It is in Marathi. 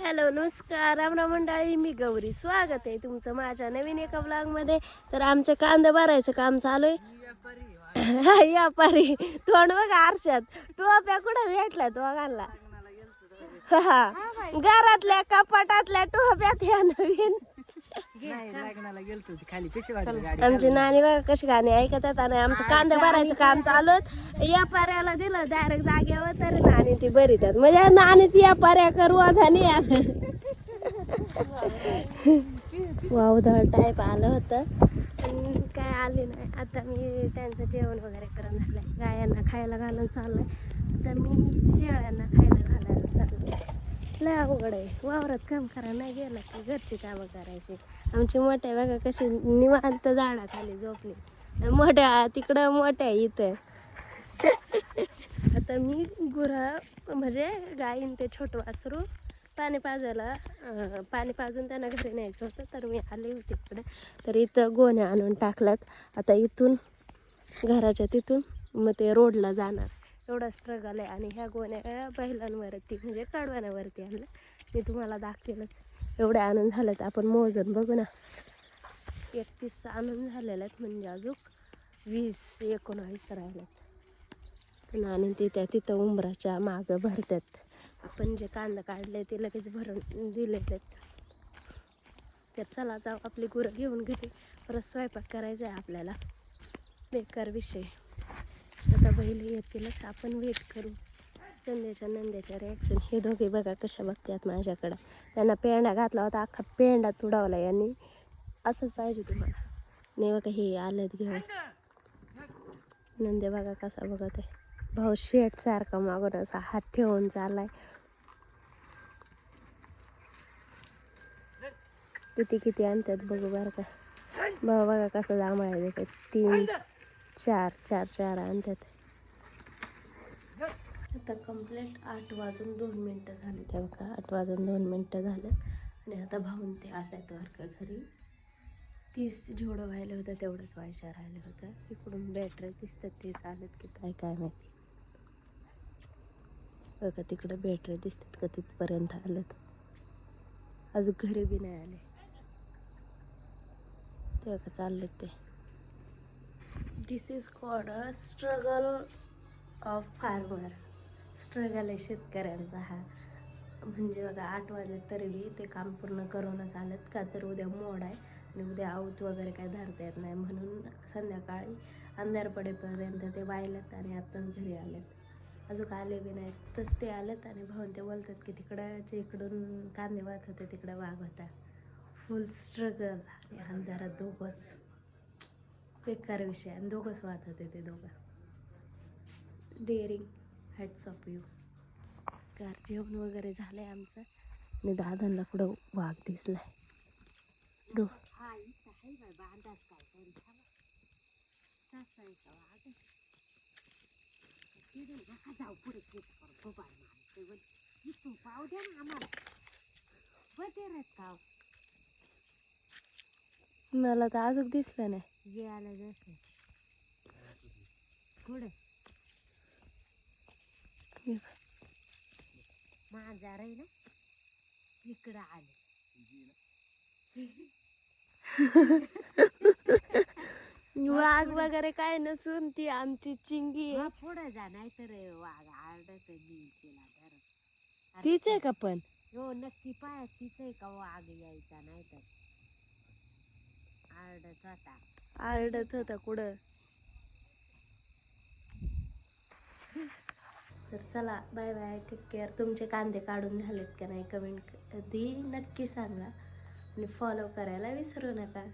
हॅलो नमस्कार रामराम मंडळी, मी गौरी. स्वागत आहे तुमचं माझ्या नवीन एका ब्लॉग मध्ये. तर आमचं कांदा भरायचं काम चालू आहे. व्यापारी तोंड बघा आरशात, टोप्या कुठं भेटल्या दोघांना. घरातल्या कपाटातल्या टोप्यात या नवीन. आमची नानी बघा कशी गाणी ऐकतात आणि आमचं कांदा भरायचं काम चालू. व्यापाऱ्याला दिलं डायरेक्ट जागेवर, तर नानी ती भरीतात. म्हणजे नानीच व्यापाऱ्या करू आता नाही. वावदळ टाईप आलं होतं पण काय आले नाही. आता मी त्यांचं जेवण वगैरे करून झालंय, गायांना खायला घालून चाललंय. आता मी शेळ्यांना खायला घालायला चाललंय. लय अवघड आहे, वावरात काम करा नाही गेलं की घरची कामं करायची. आमची मोठ्या बघा कशी निवांत झाडाखाली झोपली, मोठ्या तिकडं मोठ्या इथं. आता मी म्हणजे गाईन ते छोटं वासरू पाणी पाजून त्यांना घरी न्यायचं होतं, तर मी आले होते इकडे. तर इथं गोण्या आणून टाकल्यात. आता इथून घराच्या तिथून मग ते रोडला जाणार, एवढा स्ट्रगल आहे. आणि ह्या गोण्या बैलांवरती म्हणजे कडवाण्यावरती आणलं, मी तुम्हाला दाखवेलच. एवढे आणून झालेत, आपण मोजून बघू ना. 31 आणून झालेले आहेत, म्हणजे अजून 20-19 राहिलेत. आणि तिथं उंबराच्या मागं भरतात. आपण जे कांदा काढले ते लगेच भरून दिलेले आहेत. त्यात चला जाऊ आपली गुरं घेऊन घरी, परत स्वयंपाक करायचा आहे आपल्याला. बेकार विषय. आता बैल येतीलच, आपण वेट करू. संध्याच्या नंद्याच्या रिॲक्शन. हे दोघे बघा कशा बघतात माझ्याकडं. त्यांना पेंडा घातला होता, अख्खा पेंडा तुडावला यांनी. असंच पाहिजे तुम्हाला. नाही बघा हे आलेत घेऊन. नंदे बघा कसा बघत आहे. भाऊ शेट सारखा मागून असा हात ठेवून चाललाय. किती आणतात बघू बरं का. भाऊ बघा कसं जांभळा देतात. 3-4 आणतात. आता कंप्लीट 8:02 झाले. त्या बघा 8:02 झाले. आणि आता भाऊन ते आल्यात वर घरी. 30 जेवढं व्हायला होतं तेवढंच व्हायचं राहिलं होतं. इकडून बॅटरी दिसतात, तेच आलेत की काय माहिती. बघा तिकडं बॅटरी दिसतात का, तिथपर्यंत आलेत. अजून घरी बी नाही आले. ते बघा चाललेत ते. This is called a struggle of farmer. Struggle आहे शेतकऱ्यांचा हा. म्हणजे बघा 8 वाजले तरी बी ते काम पूर्ण करूनच आलेत. का तर उद्या मोड आहे आणि उद्या आऊत वगैरे काय धरता येत नाही, म्हणून संध्याकाळी अंधार पडेपर्यंत ते वाहिलेत आणि आत्ताच घरी आलेत. अजून आले बी नाहीत. तस ते आलेत आणि भाऊन ते बोलतात की तिकडं इकडून कांदे वाहत होते, तिकडं वाघ होता. फुल स्ट्रगल. आणि अंधारात दोघंच, बेकार विषय. आणि दोघंच वाहत होते ते दोघं. Daring, hats off you. Car जेवण वगैरे झालंय आमचं. आणि दादांना कुठं वाघ दिसलाय. मला तर अजून दिसलं नाही. गेला जसं कुठं माझा रे ना इकडं आले. वाघ वगैरे काय नसून ती आमची चिंगी आहे. पुढे जा, नाही तर वाघ आरडत तीच आहे का पण. हो नक्की पाय तीच आहे का वाघ यायचा, नाही तर आरडत होता कुठं. तर चला बाय बाय, टेक केअर. तुमचे कांदे काढून झालेत का नाही कमेंट कधी नक्की सांगा. आणि फॉलो करायला विसरू नका.